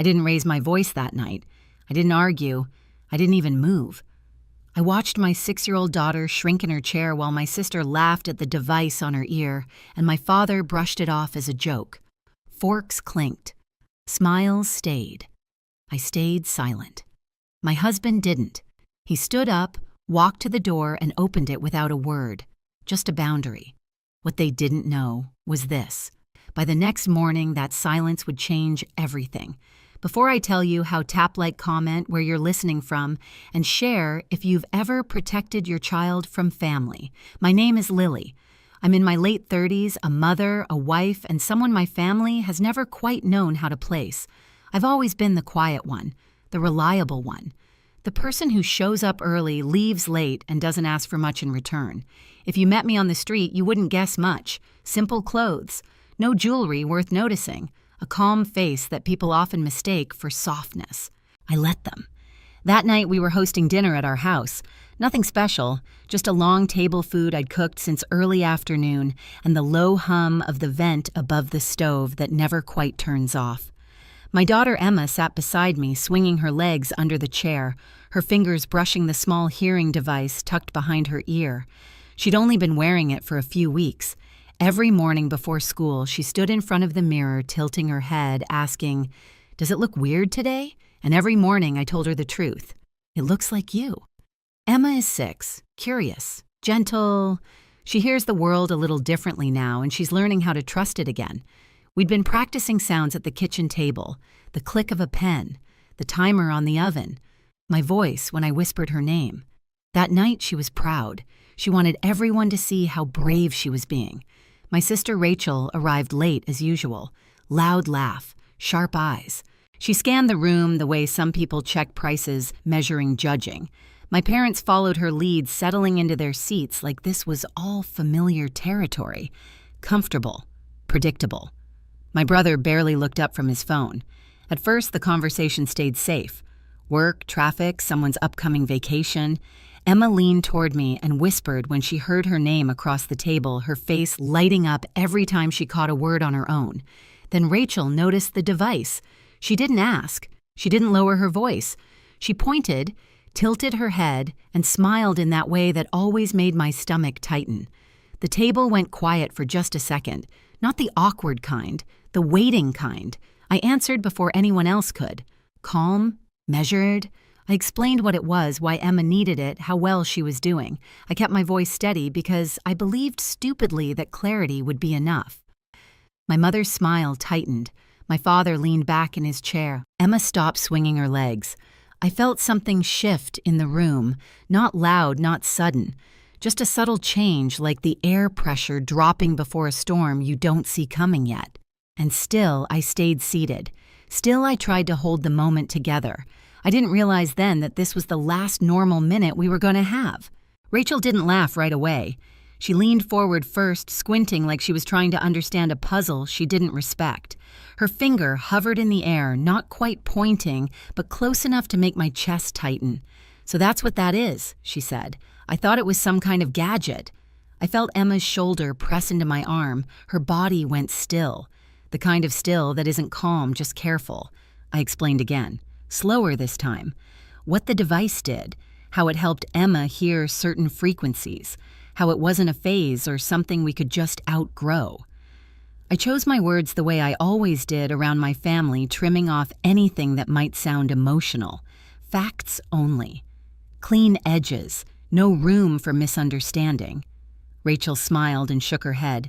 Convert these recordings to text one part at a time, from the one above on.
I didn't raise my voice that night. I didn't argue. I didn't even move. I watched my 6-year-old daughter shrink in her chair while my sister laughed at the device on her ear, and my father brushed it off as a joke. Forks clinked. Smiles stayed. I stayed silent. My husband didn't. He stood up, walked to the door, and opened it without a word. Just a boundary. What they didn't know was this. By the next morning, that silence would change everything. Before I tell you how, tap-like, comment where you're listening from, and share if you've ever protected your child from family. My name is Lily. I'm in my late 30s, a mother, a wife, and someone my family has never quite known how to place. I've always been the quiet one, the reliable one. The person who shows up early, leaves late, and doesn't ask for much in return. If you met me on the street, you wouldn't guess much. Simple clothes. No jewelry worth noticing. A calm face that people often mistake for softness. I let them. That night we were hosting dinner at our house. Nothing special, just a long table food I'd cooked since early afternoon and the low hum of the vent above the stove that never quite turns off. My daughter Emma sat beside me, swinging her legs under the chair, her fingers brushing the small hearing device tucked behind her ear. She'd only been wearing it for a few weeks. Every morning before school, she stood in front of the mirror, tilting her head, asking, "Does it look weird today?" And every morning I told her the truth. "It looks like you." Emma is 6, curious, gentle. She hears the world a little differently now, and she's learning how to trust it again. We'd been practicing sounds at the kitchen table, the click of a pen, the timer on the oven, my voice when I whispered her name. That night she was proud. She wanted everyone to see how brave she was being. My sister Rachel arrived late as usual. Loud laugh, sharp eyes. She scanned the room the way some people check prices, measuring, judging. My parents followed her lead, settling into their seats like this was all familiar territory. Comfortable, predictable. My brother barely looked up from his phone. At first, the conversation stayed safe. Work, traffic, someone's upcoming vacation. Emma leaned toward me and whispered when she heard her name across the table, her face lighting up every time she caught a word on her own. Then Rachel noticed the device. She didn't ask. She didn't lower her voice. She pointed, tilted her head, and smiled in that way that always made my stomach tighten. The table went quiet for just a second. Not the awkward kind, the waiting kind. I answered before anyone else could. Calm, measured. I explained what it was, why Emma needed it, how well she was doing. I kept my voice steady because I believed stupidly that clarity would be enough. My mother's smile tightened. My father leaned back in his chair. Emma stopped swinging her legs. I felt something shift in the room, not loud, not sudden. Just a subtle change, like the air pressure dropping before a storm you don't see coming yet. And still, I stayed seated. Still, I tried to hold the moment together. I didn't realize then that this was the last normal minute we were going to have. Rachel didn't laugh right away. She leaned forward first, squinting like she was trying to understand a puzzle she didn't respect. Her finger hovered in the air, not quite pointing, but close enough to make my chest tighten. "So that's what that is," she said. "I thought it was some kind of gadget." I felt Emma's shoulder press into my arm. Her body went still. The kind of still that isn't calm, just careful. I explained again. Slower this time. What the device did, how it helped Emma hear certain frequencies, how it wasn't a phase or something we could just outgrow. I chose my words the way I always did around my family, trimming off anything that might sound emotional. Facts only. Clean edges, no room for misunderstanding. Rachel smiled and shook her head.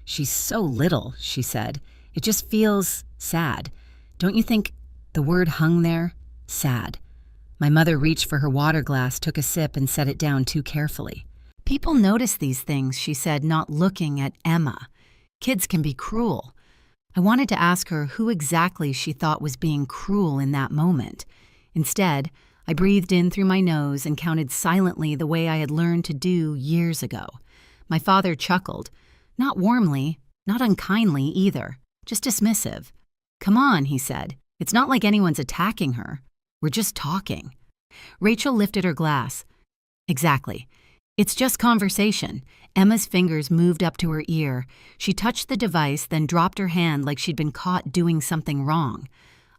"She's so little," she said. "It just feels sad. Don't you think?" The word hung there, sad. My mother reached for her water glass, took a sip, and set it down too carefully. "People notice these things," she said, not looking at Emma. "Kids can be cruel." I wanted to ask her who exactly she thought was being cruel in that moment. Instead, I breathed in through my nose and counted silently the way I had learned to do years ago. My father chuckled. Not warmly, not unkindly either, just dismissive. "Come on," he said. "It's not like anyone's attacking her. We're just talking." Rachel lifted her glass. "Exactly. It's just conversation." Emma's fingers moved up to her ear. She touched the device, then dropped her hand like she'd been caught doing something wrong.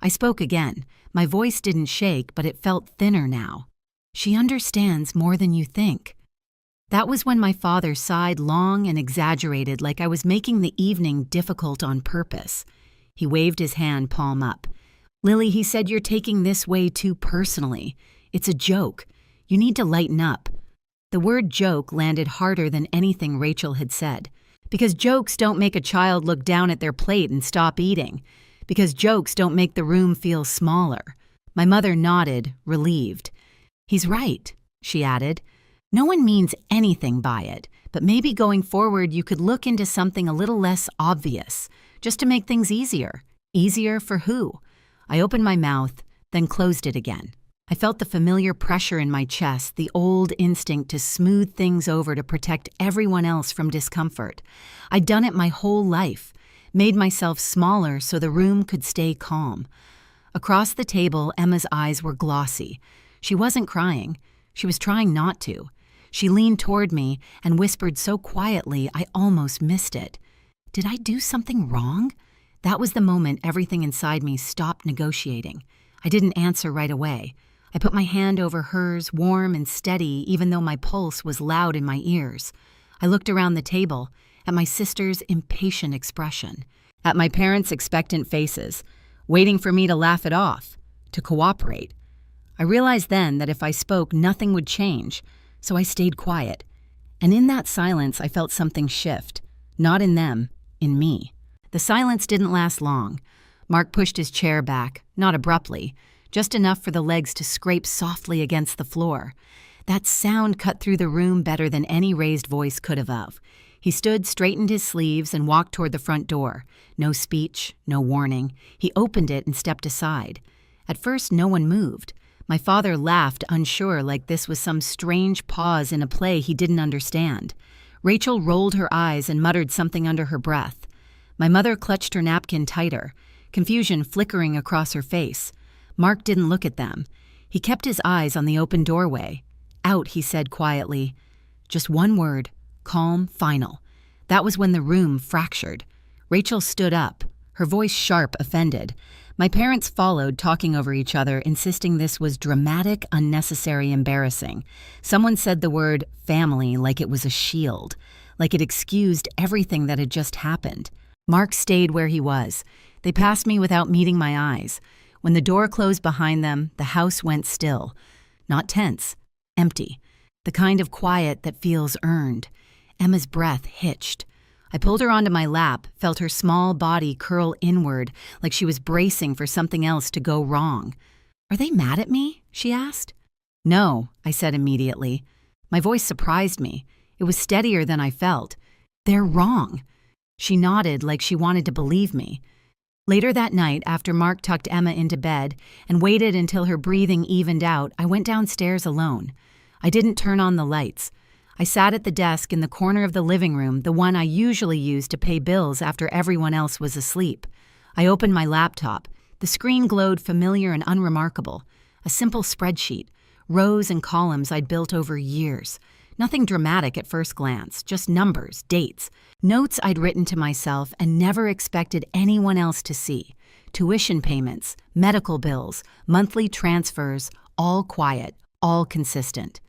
I spoke again. My voice didn't shake, but it felt thinner now. "She understands more than you think." That was when my father sighed long and exaggerated, like I was making the evening difficult on purpose. He waved his hand palm up. "Lily," he said, "you're taking this way too personally. It's a joke. You need to lighten up." The word joke landed harder than anything Rachel had said. Because jokes don't make a child look down at their plate and stop eating. Because jokes don't make the room feel smaller. My mother nodded, relieved. "He's right," she added. "No one means anything by it, but maybe going forward you could look into something a little less obvious, just to make things easier. Easier for who?" I opened my mouth, then closed it again. I felt the familiar pressure in my chest, the old instinct to smooth things over to protect everyone else from discomfort. I'd done it my whole life, made myself smaller so the room could stay calm. Across the table, Emma's eyes were glossy. She wasn't crying. She was trying not to. She leaned toward me and whispered so quietly I almost missed it. Did I do something wrong? That was the moment everything inside me stopped negotiating. I didn't answer right away. I put my hand over hers, warm and steady, even though my pulse was loud in my ears. I looked around the table, at my sister's impatient expression, at my parents' expectant faces, waiting for me to laugh it off, to cooperate. I realized then that if I spoke, nothing would change, so I stayed quiet. And in that silence, I felt something shift. Not in them, in me. The silence didn't last long. Mark pushed his chair back, not abruptly, just enough for the legs to scrape softly against the floor. That sound cut through the room better than any raised voice could have. He stood, straightened his sleeves, and walked toward the front door. No speech, no warning. He opened it and stepped aside. At first, no one moved. My father laughed, unsure, like this was some strange pause in a play he didn't understand. Rachel rolled her eyes and muttered something under her breath. My mother clutched her napkin tighter, confusion flickering across her face. Mark didn't look at them. He kept his eyes on the open doorway. "Out," he said quietly. Just one word, calm, final. That was when the room fractured. Rachel stood up, her voice sharp, offended. My parents followed, talking over each other, insisting this was dramatic, unnecessary, embarrassing. Someone said the word family like it was a shield, like it excused everything that had just happened. Mark stayed where he was. They passed me without meeting my eyes. When the door closed behind them, the house went still. Not tense, empty. The kind of quiet that feels earned. Emma's breath hitched. I pulled her onto my lap, felt her small body curl inward, like she was bracing for something else to go wrong. "Are they mad at me?" she asked. "No," I said immediately. My voice surprised me. It was steadier than I felt. "They're wrong." She nodded like she wanted to believe me. Later that night, after Mark tucked Emma into bed and waited until her breathing evened out, I went downstairs alone. I didn't turn on the lights. I sat at the desk in the corner of the living room, the one I usually used to pay bills after everyone else was asleep. I opened my laptop. The screen glowed familiar and unremarkable. A simple spreadsheet, rows and columns I'd built over years. Nothing dramatic at first glance, just numbers, dates, notes I'd written to myself and never expected anyone else to see. Tuition payments, medical bills, monthly transfers, all quiet, all consistent.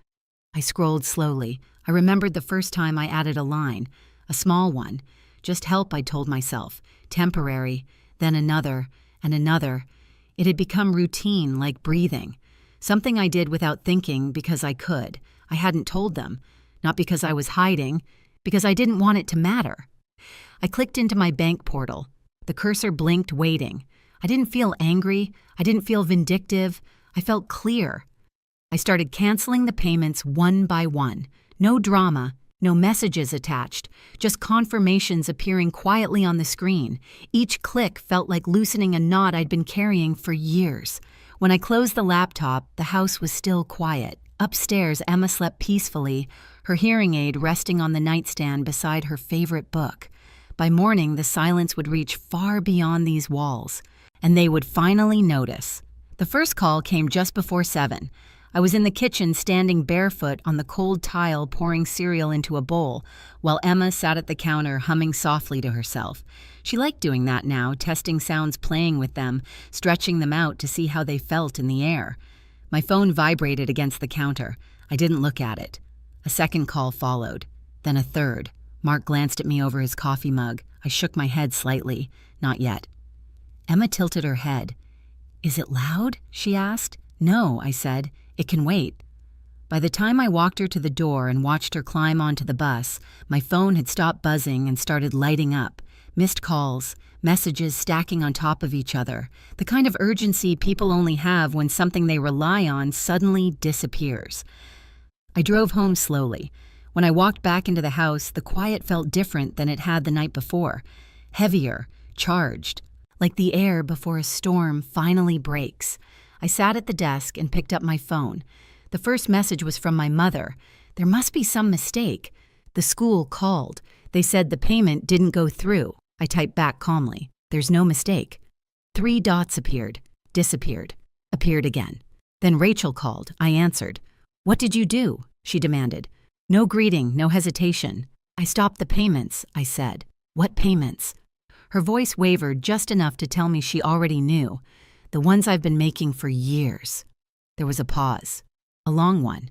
I scrolled slowly. I remembered the first time I added a line, a small one. Just help, I told myself. Temporary, then another, and another. It had become routine, like breathing. Something I did without thinking because I could. I hadn't told them. Not because I was hiding, because I didn't want it to matter. I clicked into my bank portal. The cursor blinked, waiting. I didn't feel angry. I didn't feel vindictive. I felt clear. I started canceling the payments one by one. No drama, no messages attached, just confirmations appearing quietly on the screen. Each click felt like loosening a knot I'd been carrying for years. When I closed the laptop, the house was still quiet. Upstairs, Emma slept peacefully, her hearing aid resting on the nightstand beside her favorite book. By morning, the silence would reach far beyond these walls, and they would finally notice. The first call came just before 7. I was in the kitchen standing barefoot on the cold tile pouring cereal into a bowl, while Emma sat at the counter humming softly to herself. She liked doing that now, testing sounds, playing with them, stretching them out to see how they felt in the air. My phone vibrated against the counter. I didn't look at it. A second call followed, then a third. Mark glanced at me over his coffee mug. I shook my head slightly. Not yet. Emma tilted her head. "Is it loud?" she asked. "No," I said. "It can wait." By the time I walked her to the door and watched her climb onto the bus, my phone had stopped buzzing and started lighting up. Missed calls, messages stacking on top of each other, the kind of urgency people only have when something they rely on suddenly disappears. I drove home slowly. When I walked back into the house, the quiet felt different than it had the night before. Heavier, charged, like the air before a storm finally breaks. I sat at the desk and picked up my phone. The first message was from my mother. There must be some mistake. The school called. They said the payment didn't go through. I typed back calmly. "There's no mistake." 3 dots appeared, disappeared, appeared again. Then Rachel called. I answered. "What did you do?" she demanded. No greeting, no hesitation. "I stopped the payments," I said. "What payments?" Her voice wavered just enough to tell me she already knew. "The ones I've been making for years." There was a pause. A long one.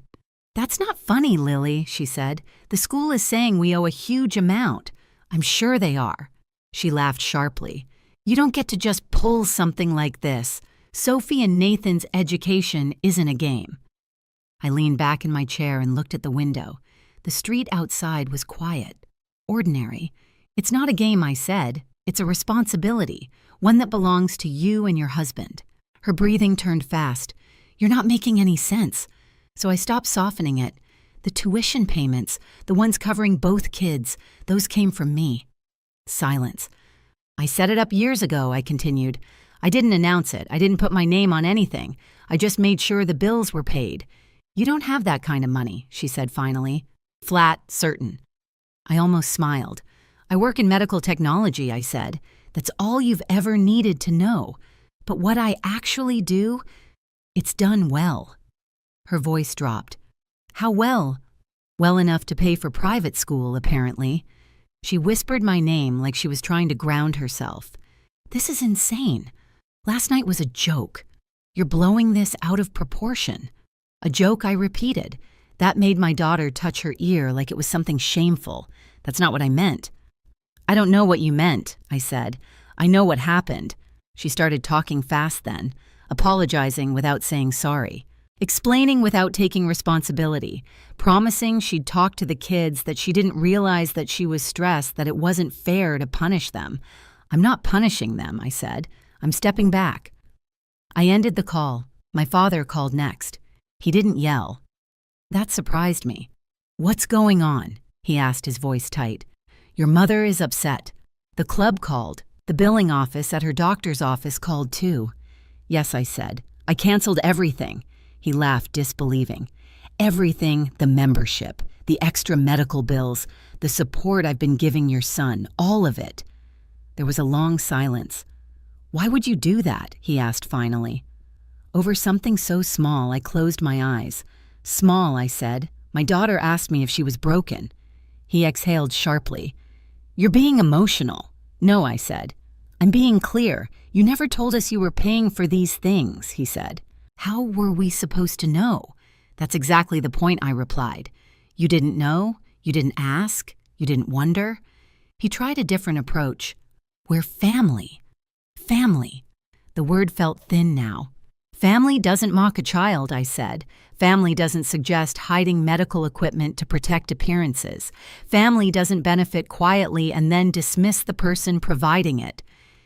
"That's not funny, Lily," she said. "The school is saying we owe a huge amount." "I'm sure they are." She laughed sharply. "You don't get to just pull something like this. Sophie and Nathan's education isn't a game." I leaned back in my chair and looked at the window. The street outside was quiet, ordinary. "It's not a game," I said. "It's a responsibility, one that belongs to you and your husband." Her breathing turned fast. "You're not making any sense." So I stopped softening it. "The tuition payments, the ones covering both kids, those came from me." Silence. "I set it up years ago," I continued. "I didn't announce it. I didn't put my name on anything. I just made sure the bills were paid." "You don't have that kind of money," she said finally. "Flat, certain." I almost smiled. "I work in medical technology," I said. "That's all you've ever needed to know. But what I actually do, it's done well." Her voice dropped. "How well?" "Well enough to pay for private school, apparently." She whispered my name like she was trying to ground herself. "This is insane. Last night was a joke. You're blowing this out of proportion." "A joke," I repeated. That made my daughter touch her ear like it was something shameful. "That's not what I meant." "I don't know what you meant," I said. "I know what happened." She started talking fast then, apologizing without saying sorry, explaining without taking responsibility, promising she'd talk to the kids, that she didn't realize that she was stressed, that it wasn't fair to punish them. "I'm not punishing them," I said. "I'm stepping back." I ended the call. My father called next. He didn't yell. That surprised me. "What's going on?" he asked, his voice tight. "Your mother is upset. The club called. The billing office at her doctor's office called too." "Yes," I said. "I canceled everything." He laughed, disbelieving. "Everything, the membership, the extra medical bills, the support I've been giving your son, all of it." There was a long silence. "Why would you do that?" he asked finally. Over something so small, I closed my eyes. "Small," I said. "My daughter asked me if she was broken." He exhaled sharply. "You're being emotional." "No," I said. "I'm being clear. You never told us you were paying for these things," he said. "How were we supposed to know?" "That's exactly the point," I replied. "You didn't know? You didn't ask? You didn't wonder?" He tried a different approach. "We're family. Family." The word felt thin now. "Family doesn't mock a child," I said. "Family doesn't suggest hiding medical equipment to protect appearances. Family doesn't benefit quietly and then dismiss the person providing it."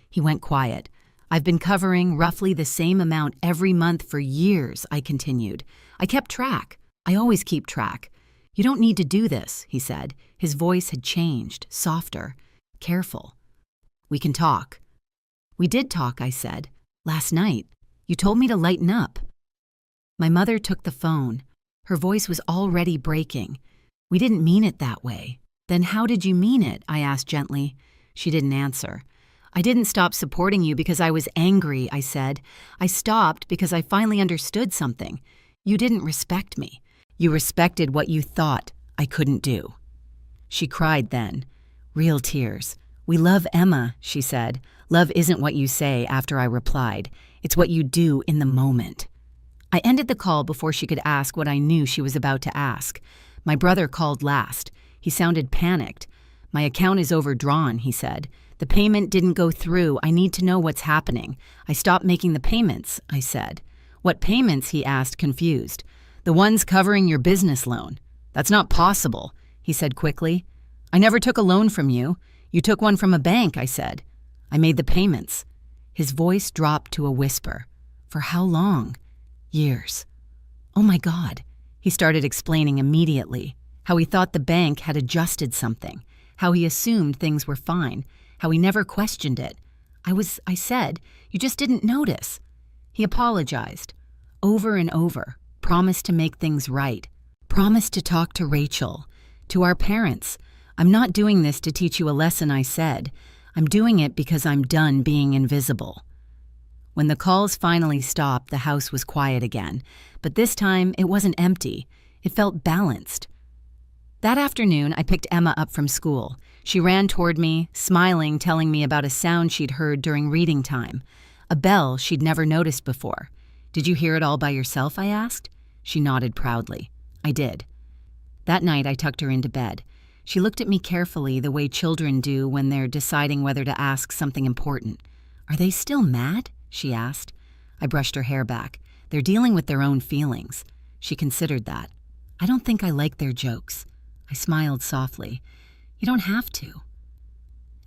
He went quiet. "I've been covering roughly the same amount every month for years," I continued. "I kept track. I always keep track." "You don't need to do this," he said. His voice had changed, softer, careful. "We can talk." "We did talk," I said. "Last night. You told me to lighten up." My mother took the phone. Her voice was already breaking. "We didn't mean it that way." "Then how did you mean it?" I asked gently. She didn't answer. "I didn't stop supporting you because I was angry," I said. "I stopped because I finally understood something. You didn't respect me. You respected what you thought I couldn't do." She cried then. Real tears. "We love Emma," she said. "Love isn't what you say," after I replied. "It's what you do in the moment." I ended the call before she could ask what I knew she was about to ask. My brother called last. He sounded panicked. "My account is overdrawn," he said. "The payment didn't go through. I need to know what's happening." "I stopped making the payments," I said. "What payments?" he asked, confused. "The ones covering your business loan." "That's not possible," he said quickly. "I never took a loan from you. You took one from a bank," I said. "I made the payments." His voice dropped to a whisper. "For how long?" "Years." "Oh my God." He started explaining immediately how he thought the bank had adjusted something, how he assumed things were fine, how he never questioned it. I said, "You just didn't notice." He apologized over and over, promised to make things right, promised to talk to Rachel, to our parents. "I'm not doing this to teach you a lesson," I said. "I'm doing it because I'm done being invisible." When the calls finally stopped, the house was quiet again, but this time it wasn't empty. It felt balanced. That afternoon, I picked Emma up from school. She ran toward me, smiling, telling me about a sound she'd heard during reading time. A bell she'd never noticed before. "Did you hear it all by yourself?" I asked. She nodded proudly. I did. That night, I tucked her into bed. She looked at me carefully, the way children do when they're deciding whether to ask something important. "Are they still mad?" she asked. I brushed her hair back. "They're dealing with their own feelings." She considered that. "I don't think I like their jokes." I smiled softly. "You don't have to."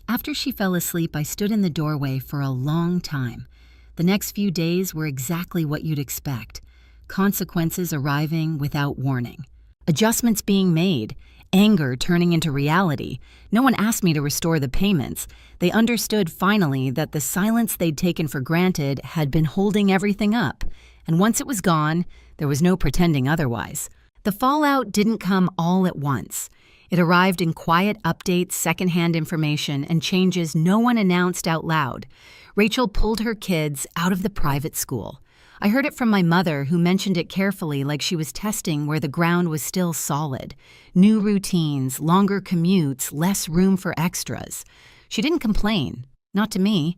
After she fell asleep, I stood in the doorway for a long time. The next few days were exactly what you'd expect. Consequences arriving without warning. Adjustments being made. Anger turning into reality. No one asked me to restore the payments. They understood finally that the silence they'd taken for granted had been holding everything up. And once it was gone, there was no pretending otherwise. The fallout didn't come all at once. It arrived in quiet updates, secondhand information, and changes no one announced out loud. Rachel pulled her kids out of the private school. I heard it from my mother, who mentioned it carefully like she was testing where the ground was still solid. New routines, longer commutes, less room for extras. She didn't complain. Not to me.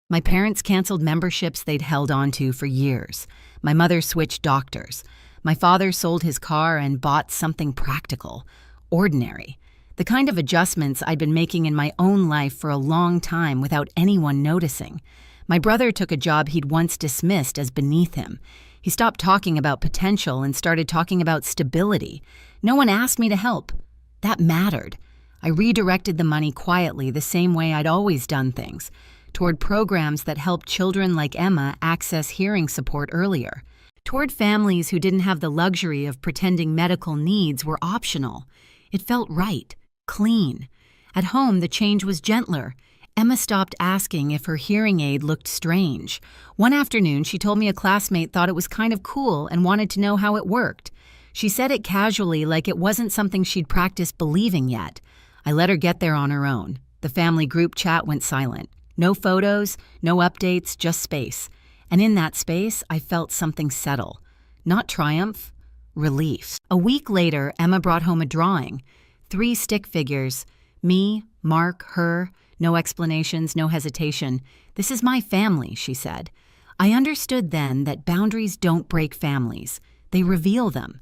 My parents canceled memberships they'd held onto for years. My mother switched doctors. My father sold his car and bought something practical. Ordinary. The kind of adjustments I'd been making in my own life for a long time without anyone noticing. My brother took a job he'd once dismissed as beneath him. He stopped talking about potential and started talking about stability. No one asked me to help. That mattered. I redirected the money quietly, the same way I'd always done things, toward programs that helped children like Emma access hearing support earlier, toward families who didn't have the luxury of pretending medical needs were optional. It felt right, clean. At home, the change was gentler. Emma stopped asking if her hearing aid looked strange. One afternoon, she told me a classmate thought it was kind of cool and wanted to know how it worked. She said it casually, like it wasn't something she'd practiced believing yet. I let her get there on her own. The family group chat went silent. No photos, no updates, just space. And in that space, I felt something settle. Not triumph, relief. A week later, Emma brought home a drawing. 3 stick figures. Me, Mark, her. No explanations, no hesitation. "This is my family," she said. I understood then that boundaries don't break families. They reveal them.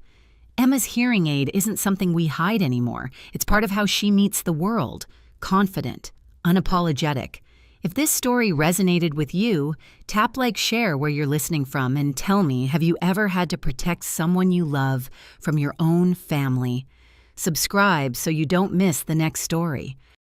Emma's hearing aid isn't something we hide anymore. It's part of how she meets the world. Confident, unapologetic. If this story resonated with you, tap like share where you're listening from and tell me, have you ever had to protect someone you love from your own family? Subscribe so you don't miss the next story.